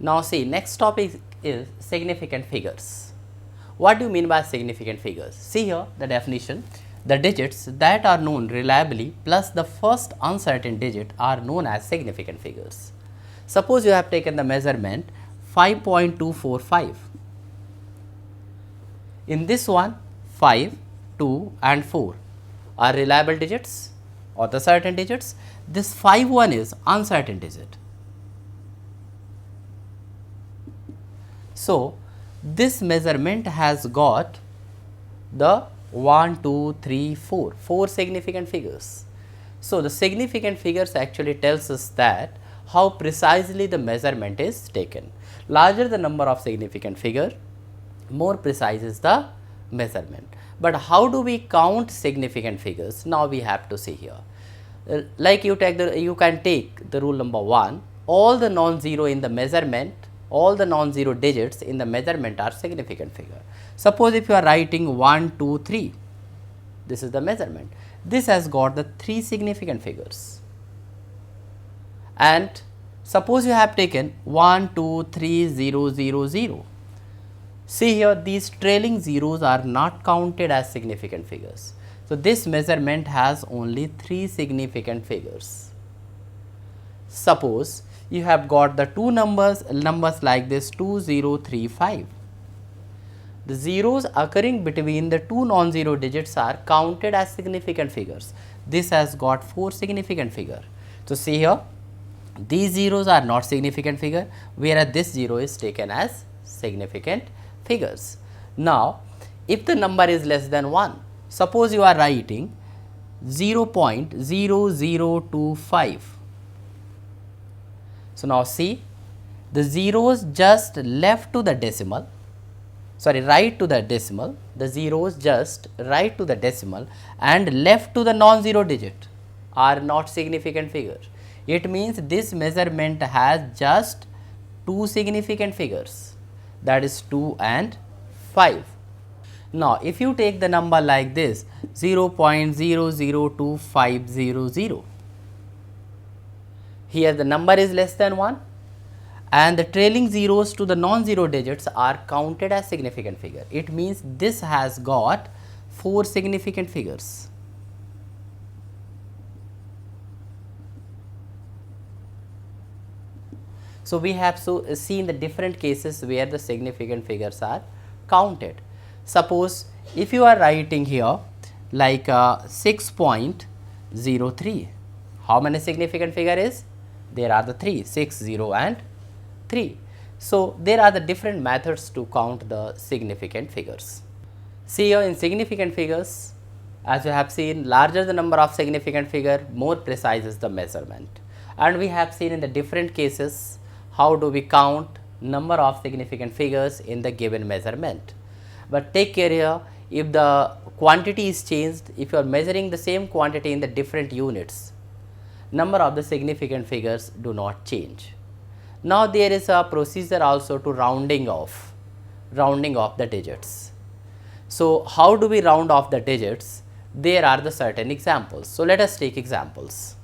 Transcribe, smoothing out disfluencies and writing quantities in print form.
Now see, next topic is significant figures. What do you mean by significant figures? See here the definition. The digits that are known reliably plus the first uncertain digit are known as significant figures. Suppose you have taken the measurement 5.245. In this one, 5, 2 and 4 are reliable digits or the certain digits. This 5 one is uncertain digit. So, this measurement has got the 1, 2, 3, 4, 4 significant figures. So, the significant figures actually tells us that how precisely the measurement is taken. Larger the number of significant figure, more precise is the measurement. But how do we count significant figures? Now we have to see here. Like you can take the rule number 1, all the non-zero in the measurement, all the non-zero digits in the measurement are significant figure. Suppose if you are writing 1, 2, 3, this is the measurement. This has got the 3 significant figures. And suppose you have taken 1, 2, 3, 0, 0, 0. See here, these trailing zeros are not counted as significant figures. So, this measurement has only 3 significant figures. Suppose you have got the two numbers like this 2, 0, 3, 5. The zeros occurring between the two non-zero digits are counted as significant figures. This has got 4 significant figure. So, see here, these zeros are not significant figure, whereas this 0 is taken as significant figures. Now, if the number is less than 1, suppose you are writing 0.0025. So, now see, the zeros just left to the decimal, right to the decimal, the zeros just right to the decimal and left to the non-zero digit are not significant figures. It means this measurement has just 2 significant figures, that is 2 and 5. Now, if you take the number like this 0.002500, here the number is less than 1 and the trailing zeros to the non-zero digits are counted as significant figure. It means this has got 4 significant figures. So, we have seen the different cases where the significant figures are counted. Suppose if you are writing here like 6.03, how many significant figure is? There are the 3, 6, 0 and 3. So, there are the different methods to count the significant figures. See here, in significant figures, as you have seen, larger the number of significant figure, more precise is the measurement. And we have seen in the different cases how do we count number of significant figures in the given measurement. But take care here, if the quantity is changed, if you are measuring the same quantity in the different units, number of the significant figures do not change. Now, there is a procedure also to rounding off the digits. So, how do we round off the digits? There are the certain examples. So, let us take examples.